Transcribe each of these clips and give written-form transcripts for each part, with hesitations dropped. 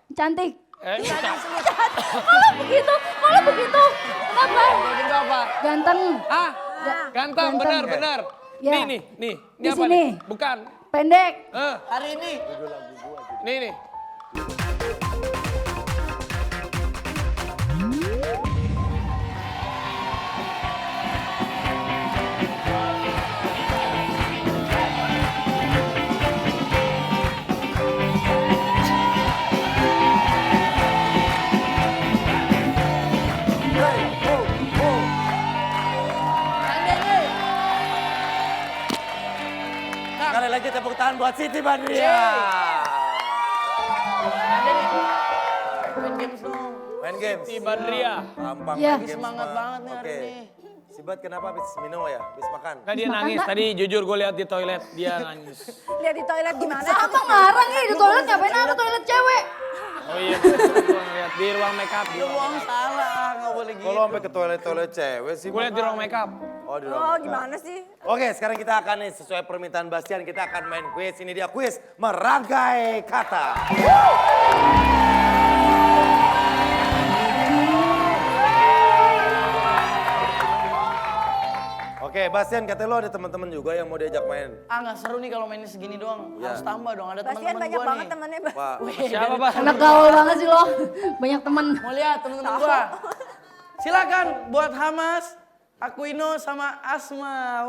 Cantik. Malah begitu. Kenapa? Itu apa? Ganteng. Ah, ganteng, benar, Ganteng. benar. Ya. Nih. Ini Di apa sini. nih? Bukan. Pendek. Hari ini. Nih. Sekali lagi tepuk tangan buat Siti Badriah. Main games dong. Main games. Siti Badriah. Gampang Iya. main games. Semangat Bang. banget nih hari Oke. ini. Sibat kenapa habis minum ya? Habis makan? Kan dia Makan, nangis Mbak. tadi, jujur gue lihat di toilet dia nangis. Lihat di toilet gimana? Apa ngarang ya di toilet? Ngapain ada toilet cewek? Oh iya, gue ngeliat di ruang make up. Lu bohong salah, nggak boleh gitu. Kalau sampai ke toilet cewek sih. Gue lihat di ruang make up. Oh, di Oh ruang. gimana sih? Oke, sekarang kita akan nih sesuai permintaan Bastian kita akan main quiz. Ini dia quiz merangkai kata. Oke, Bastian kata lo ada teman-teman juga yang mau diajak main. Ah nggak seru nih kalau mainnya segini doang. Iya. Harus tambah dong, ada Bastian teman-teman banyak gua banget nih. temennya. Pak, Siapa, Pak? Anak gaul banget sih lo. Banyak temen. Mau lihat teman-teman gua? Silakan buat Hamas, Aquino sama Asma.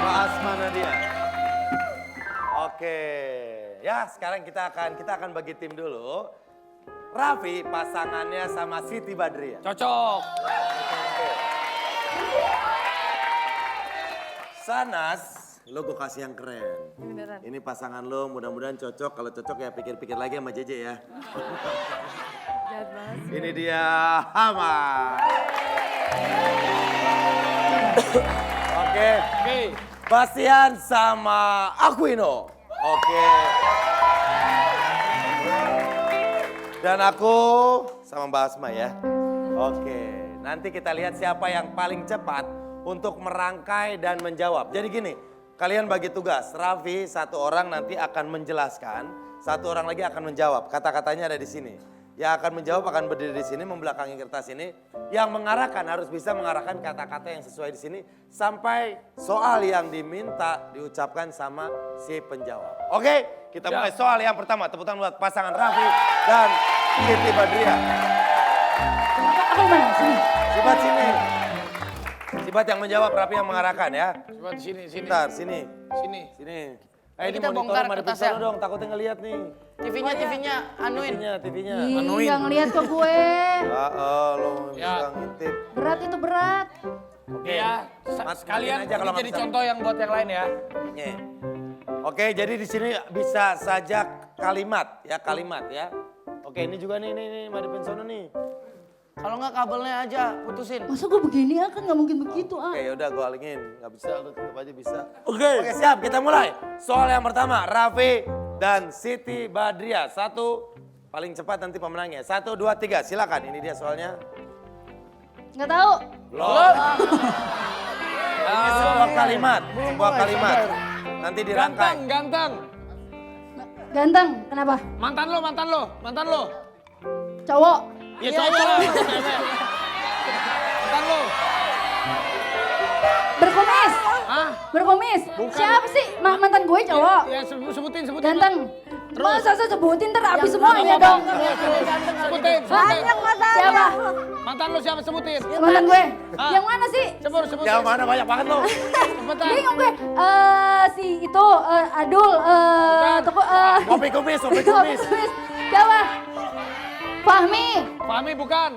Pak Asma Nadia. Oke, ya sekarang kita akan bagi tim dulu. Raffi pasangannya sama Siti Badriah. Cocok. Sanas, lo gue kasih yang keren. Beneran. Ini pasangan lo mudah-mudahan cocok. Kalau cocok ya pikir-pikir lagi sama JJ ya. Jahat banget. Ini dia Hama. Oke, Oke. Bastian sama Aquino. Oke. Dan aku sama Mbak Asma ya. Oke, nanti kita lihat siapa yang paling cepat untuk merangkai dan menjawab. Jadi gini, kalian bagi tugas. Raffi satu orang nanti akan menjelaskan, satu orang lagi akan menjawab. Kata-katanya ada di sini. Yang akan menjawab akan berdiri di sini, membelakangi kertas ini. Yang mengarahkan harus bisa mengarahkan kata-kata yang sesuai di sini sampai soal yang diminta diucapkan sama si penjawab. Oke, kita mulai soal yang pertama. Tepuk tangan buat pasangan Raffi dan Siti Badriah. Aku mana? Sini. Sibat sini. Sibat yang menjawab, Raffi yang mengarahkan ya. Coba di sini. Bentar, sini. Sini. Sini. Ini Ini kita monitor bongkar ada kertasnya. dong, takutnya ngeliat nih. TV-nya anuin. TV-nya. Ih, Anuin. nggak ngeliat ke gue. Ya, lo Ya. bisa ngintip. Berat itu berat. Oke ya. Sekalian aja kalau ini jadi nggak bisa. contoh yang buat yang lain ya. Nih. Oke, jadi di sini bisa saja kalimat ya. Oke, ini juga nih, madepin sono nih. Kalau nggak kabelnya aja putusin. Masa gue begini ya? Kan nggak mungkin begitu ah. Oke, yaudah gue alingin. Gak bisa, lu tetap aja bisa. Oke, siap, kita mulai. Soal yang pertama, Raffi dan Siti Badriah. Satu, paling cepat nanti pemenangnya. 1, 2, 3, silakan. Ini dia soalnya. Nggak tahu. Belum. Ini sebuah kalimat, Nanti dirangkai. Ganteng. Ganteng. Kenapa? Mantan lo. Cowok. Iya cowok lah. Mantan lo. Berkumis. Hah? Berkumis. Bukan. Siapa sih? Mantan gue cowok. Ya sebutin. Ganteng. Terus. Masa saya sebutin ntar habis Nggak semuanya apa-apa. dong. Sebutin. Banyak masalah. Siapa? Mantan lo siapa sebutin? Mantan gue. Ah. Yang mana sih? Sebutin. Yang mana banyak banget lo. Cepetan. Bingung gue. Si itu Adul. Toko. Kopi kumis. Siapa? Fahmi. Fahmi bukan.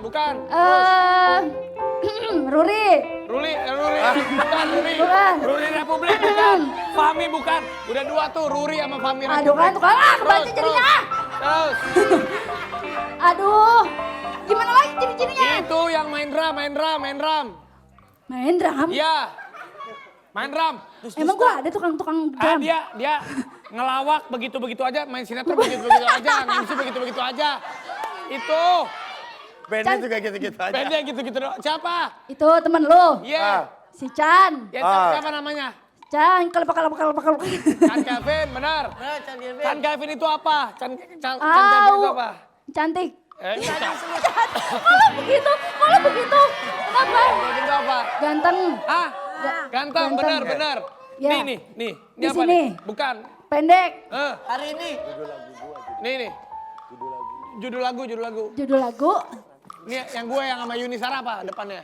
Ruri. Ruli. Bukan Ruli. Bukan. Ruli Republik bukan. Fahmi bukan. Udah 2 tuh, Ruri sama Fahmi Aduh Republik. kan, tukang kebaca jadinya. Terus. Aduh. Gimana lagi ciri-cirinya? Itu yang main drum. Main drum. Iya. Main drum. Emang gue ada tukang Ah, drum. dia ngelawak begitu-begitu aja, main sinetron begitu-begitu aja, nge-MC begitu-begitu aja. Itu. Bandnya juga gitu-gitu aja. Bandnya gitu-gitu doang. Siapa? Itu temen lu. Iya. Si Chan. Ya, siapa namanya? Chan, kalau Chan Kevin, benar. Benar, Chan Kevin. Chan Kevin itu apa? Chan Kevin itu apa? Cantik. Malah begitu. Kenapa? Itu apa? Ganteng. Ah, ganteng, benar, Ganteng. benar. Ya. Nih. Di Ini apa sini. nih? Bukan. Pendek. Hari ini. Nih. Judul lagu. Judul lagu. Ini yang gue yang sama Yuni Sara apa depannya?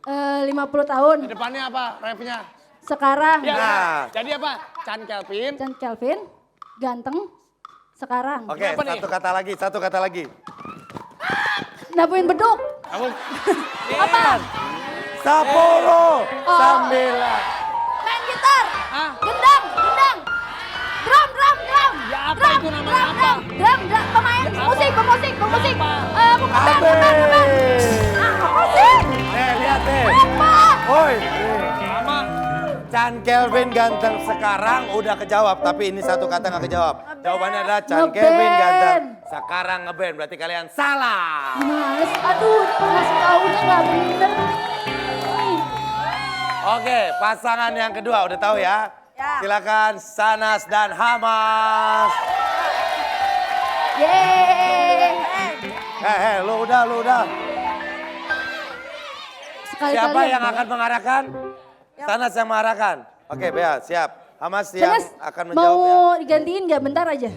50 tahun. Depannya apa? Rapnya? Sekarang. Ya, Nah. jadi apa? Chan Kelvin. Chan Kelvin. Ganteng. Sekarang. Oke, Apa nih? satu kata lagi. Nabuin beduk. Kamu. Apa? 10, 9. Main gitar. Ah, Gendang. Drum. ya apa itu namanya apa? Drum. Pemain Ya, apa? musik. Apa? Bukan. Abe. Lihat deh. Woi. Sama. Chan Kelvin ganteng sekarang udah kejawab, tapi ini satu kata nggak kejawab. Jawabannya adalah Chan Ngeband. Kelvin ganteng sekarang ngeband. Berarti kalian salah. Gimana sih? Aduh, ngasih tahunya nggak bener nih. Oke, pasangan yang kedua udah tahu ya? Ya. Silakan Sanas dan Hamas. Yeay. Lu udah. Siapa Sekali-kali yang akan mengarahkan? Sanas yang mengarahkan. Oke, Bea, siap. Hamas yang Sanas, akan menjawab ya. mau digantiin nggak? Bentar aja.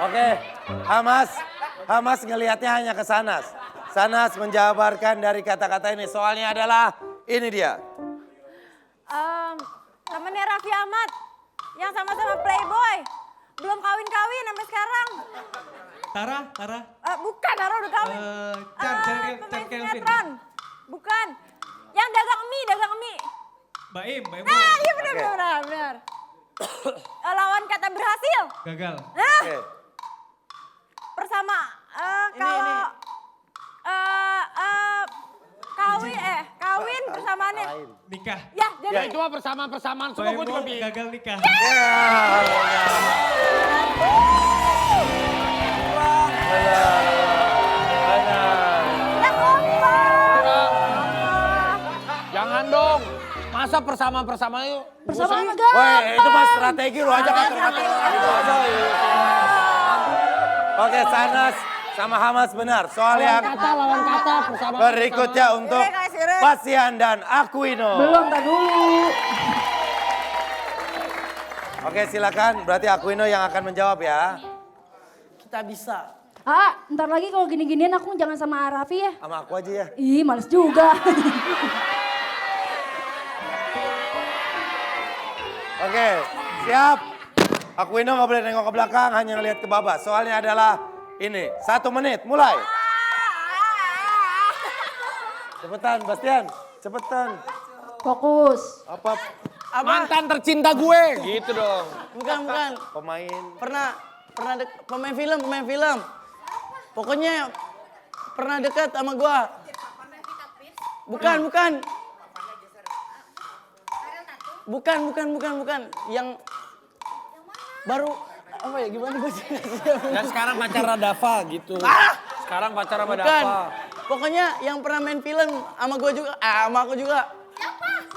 Oke, Hamas ngelihatnya hanya ke Sanas. Sanas menjabarkan dari kata-kata ini. Soalnya adalah ini dia. Temennya Raffi Ahmad yang sama-sama playboy. Belum kawin-kawin sampai sekarang. Tara, Bukan, Tara udah kawin. Chan Pemain Kelvin. sinetron. Bukan. Yang dagang mie. Baim. Nah, iya benar. Oke. Lawan kata berhasil. Gagal. Nah, Oke. bersama Ini. kalau kawin bersamaannya. Nikah. Ya, Ya jadi itu mah persamaan semua gue juga bingung. Gagal nikah. ya kompak. Jangan dong. Masa persamaan itu? Bersama Buset. enggak? Woi, itu mas strategi lo aja kata-kata. Oke, Sanas sama Hamas benar. Soal yang Lawan kata persamaan. berikutnya untuk Sire, guys, sire. Pasian dan Aquino. Belum, tak dulu. Oke, silakan. Berarti Aquino yang akan menjawab ya. Kita bisa. Ntar lagi kalau gini-ginian aku jangan sama Raffi ya. Sama aku aja ya. Ih, males juga. Oke, siap. Aquino nggak boleh nengok ke belakang, hanya ngelihat ke bawah. Soalnya adalah ini, 1 menit, mulai. Cepetan, Bastian, cepetan. Fokus. Apa Mantan tercinta gue. Gitu dong. Bukan. pemain? Pernah pemain film. Pokoknya pernah dekat sama gua. Bukan. Yang baru apa ya gimana gue sih? Dan sekarang pacaran Dava gitu. Sekarang pacaran sama Bukan. Dava. Pokoknya yang pernah main film sama gua juga, sama aku juga.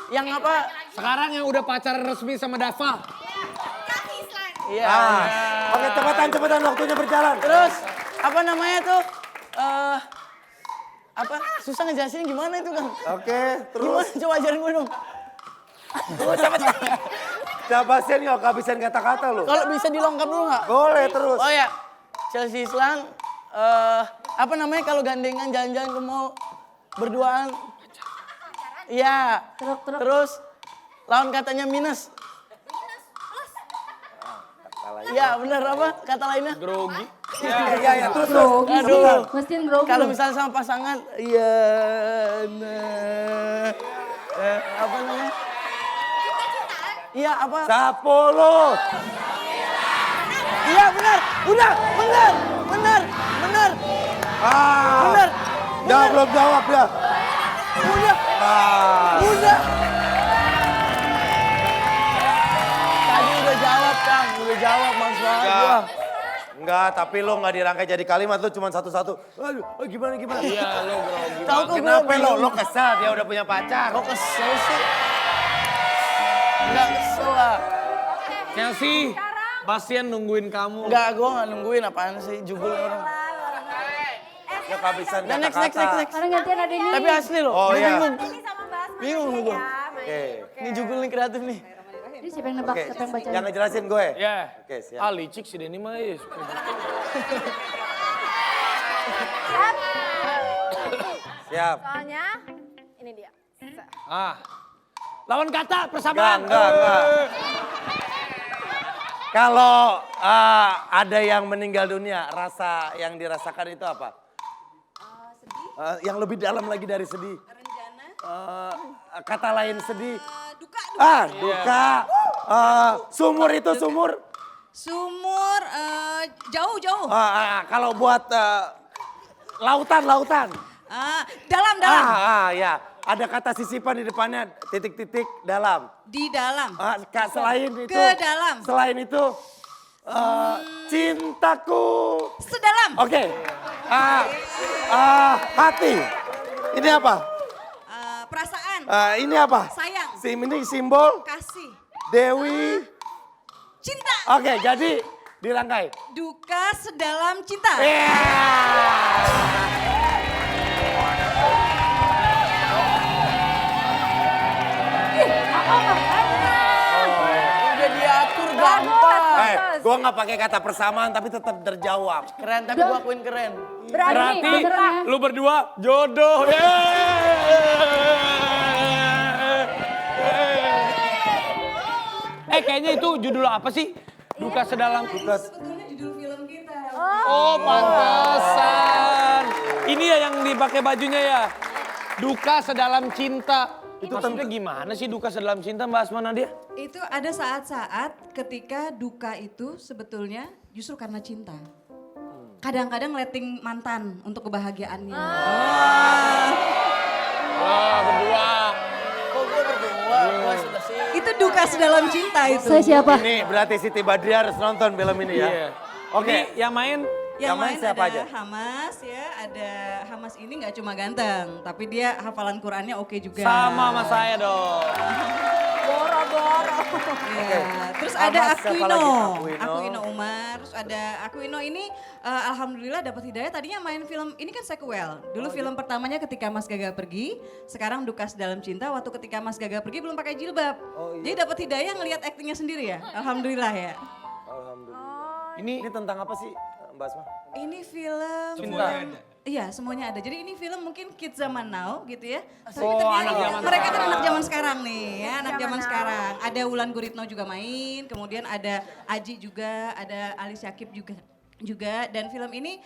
Yang apa? Sekarang yang udah pacaran resmi sama Dava. Iya. Oke, cepetan, waktunya berjalan. Terus apa namanya tuh? Apa? Susah ngejelasin gimana itu, Kang? Oke, terus. Gimana coba ajarin gue dong. Coba Bastian nggak kehabisan kata-kata lo. Kalau bisa dilengkap dulu nggak? Boleh terus. Oh ya, Chelsea Islan, apa namanya kalau gandengan jalan-jalan ke mall berduaan? Iya. Truk. Terus lawan katanya minus. Iya benar apa kata lainnya? Grogi. Iya, terus. Grogi sih. Aduh. Mastiin grogi. Kalau loh. misalnya sama pasangan, iya, nah, apa namanya? Iya apa? 10. Iya benar, benar. Benar. Ya belum jawab ya. Udah. Ah. Udah. udah jawab Mas banget Enggak. gua. Enggak, tapi lo nggak dirangkai jadi kalimat, lo cuma satu-satu. Aduh, gimana? Iya lo bro. Tahu kok gua Kenapa lo? bingung. Lo kesel dia udah punya pacar. Kok kesel sih? Enggak kesel lah. Chelsea, Bastian nungguin kamu. Enggak, gua nggak nungguin apaan sih, jugul orang. Ya kehabisan Nah, next. kata-kata. Sekarang gantian ada ini. Tapi asli loh, Oh, gua iya. bingung. Ini sama Basma Bingung aja gua. ya. Oke. Ini jugul nih kreatif nih. Ini siapa yang nebak, Oke, siapa yang baca? yang ngejelasin gue. Ya. Oke, siap. Ah licik si Denny mah ya. suka gitu. Siap. Soalnya ini dia. Ah. Lawan kata persamaan. Enggak. Kalau ada yang meninggal dunia, rasa yang dirasakan itu apa? Sedih. Yang lebih dalam lagi dari sedih. Kata lain sedih. Duka. Duka. Sumur itu sumur. Sumur jauh. Kalau buat lautan. Dalam. Ya. Ada kata sisipan di depannya, titik-titik dalam. Di dalam. Selain itu. Ke dalam. Selain itu, cintaku. Sedalam. Oke. Hati. Ini apa? Perasaan. Ini apa? Sayang. Ini simbol Kasih. Dewi. Cinta. Oke, jadi dirangkai. Duka sedalam cinta. Udah diatur gampang. Gue nggak pakai kata persamaan tapi tetap terjawab. Keren, tapi gua akuin keren. Berarti bener ya. lu berdua jodoh. Kayaknya itu judul apa sih? Duka sedalam. Sebetulnya judul film kita. Oh, pantesan. Ini ya yang dipakai bajunya ya. Duka sedalam cinta. Itu maksudnya gimana sih duka sedalam cinta, Mbak Asma Nadia? Itu ada saat-saat ketika duka itu sebetulnya justru karena cinta. Kadang-kadang letting mantan untuk kebahagiaannya. Wah, berdua. Kok gua berdua? Gua sudah sih. Itu duka sedalam cinta itu. Saya siapa? Ini berarti Siti Badriah harus nonton film ini ya. Iya. Oke. Ini yang main Yang Yang main main siapa ada aja? Hamas ya, ada Hamas ini nggak cuma ganteng, tapi dia hafalan Qurannya oke juga. sama sama saya dong. Iya. Terus Hamas ada siapa Aquino. lagi? Aquino Umar. Terus ada Aquino ini alhamdulillah dapat hidayah. Tadinya main film ini kan sequel. Dulu film pertamanya ketika Mas Gaga pergi, sekarang Duka Sedalam Cinta. Waktu ketika Mas Gaga pergi belum pakai jilbab. Jadi dapat hidayah ngelihat aktingnya sendiri ya. Alhamdulillah ya. Ini tentang apa sih Mbak Asma? Ini film Cinta. Iya, semuanya ada. Jadi ini film mungkin kids zaman now gitu ya. Tapi Oh, ternyata anak zaman mereka kan anak zaman sekarang nih ya, anak zaman sekarang. Ada Wulan Guritno juga main, kemudian ada Aji juga, ada Ali Syakib juga dan film ini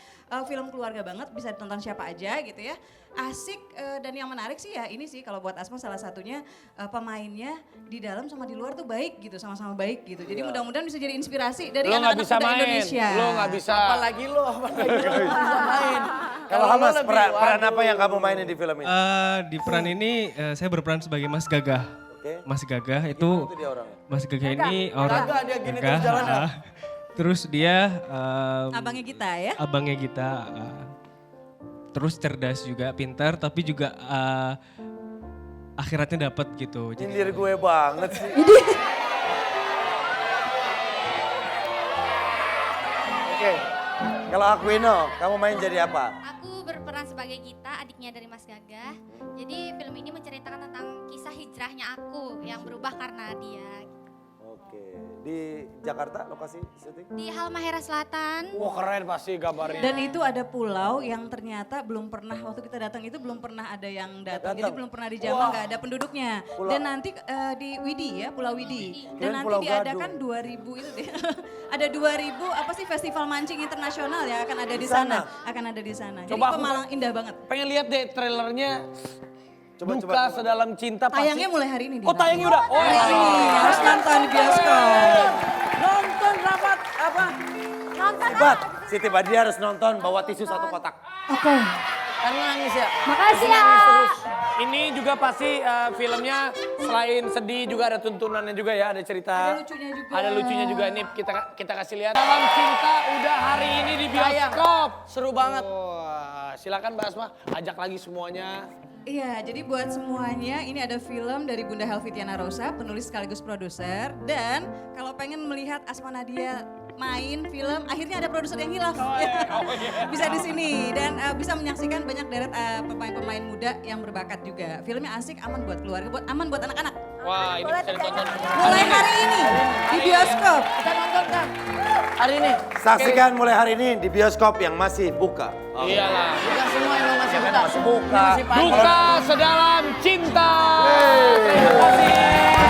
film keluarga banget, bisa ditonton siapa aja gitu ya. Asik dan yang menarik sih ya ini sih kalau buat Asma salah satunya pemainnya di dalam sama di luar tuh baik gitu, sama-sama baik gitu. Jadi mudah-mudahan bisa jadi inspirasi dari Lo nggak anak-anak bisa muda main. Indonesia. Lo nggak bisa. Apalagi lo bisa main. Kalau lo Hamas, lebih, peran waduh. apa yang kamu mainin di film ini? Di peran ini saya berperan sebagai Mas Gagah. Oke. Mas Gagah itu Itu dia orangnya. Mas Gagah ini orang Gagah, dia gini Gagah, terus jalan ya? Terus dia Abangnya kita ya. abangnya kita terus cerdas juga, pintar tapi juga akhiratnya dapat gitu. Jadi Nyindir gue banget sih. Oke. Kalau Aquino, kamu main jadi apa? Aku berperan sebagai Gita, adiknya dari Mas Gagah. Jadi film ini menceritakan tentang kisah hijrahnya aku yang berubah karena dia. Oke. Di Jakarta lokasi syuting? Di Halmahera Selatan. Wah keren pasti gambarnya. Dan itu ada pulau yang ternyata belum pernah, waktu kita datang itu belum pernah ada yang datang. Jadi belum pernah dijamah, nggak ada penduduknya. Dan nanti di Widi ya, Pulau Widi. Dan Kirain nanti Pulau diadakan 2000 itu deh. Ada 2000 apa sih festival mancing internasional ya akan ada di sana. Akan ada di sana. Jadi Coba aku- Pemalang indah banget. Pengen lihat deh trailernya. Coba, Duka coba. sedalam cinta pasti. Tayangnya mulai hari ini. Oh tayangnya udah. Oh Hari ini harus nonton di bioskop. Nonton rapat apa? Hebat. Siti Badriah harus nonton bawa tisu 1 kotak. Oke. Karena nangis ya. Makasih ya. Ini juga pasti filmnya selain sedih juga ada tuntunannya juga ya, ada cerita. Ada lucunya juga. Ada lucunya juga. Ini kita kasih lihat. Dalam Cinta udah hari ini di bioskop. Seru banget. Wah, silakan Mbak Asma, ajak lagi semuanya. Iya, jadi buat semuanya ini ada film dari Bunda Helvitiana Rosa, penulis sekaligus produser. Dan kalau pengen melihat Asma Nadia main film, akhirnya ada produser yang hilaf. Bisa di sini dan bisa menyaksikan banyak deret pemain-pemain muda yang berbakat juga. Filmnya asik, aman buat keluarga, aman buat anak-anak. Wah, ini bisa ditonton. Mulai hari ini di bioskop. Kita nonton kan? Hari ini. Saksikan mulai hari ini di bioskop yang masih buka. Iyalah. Bukan semua yang masih buka. Masih buka. Ini masih pagi. Duka Sedalam Cinta. Terima kasih.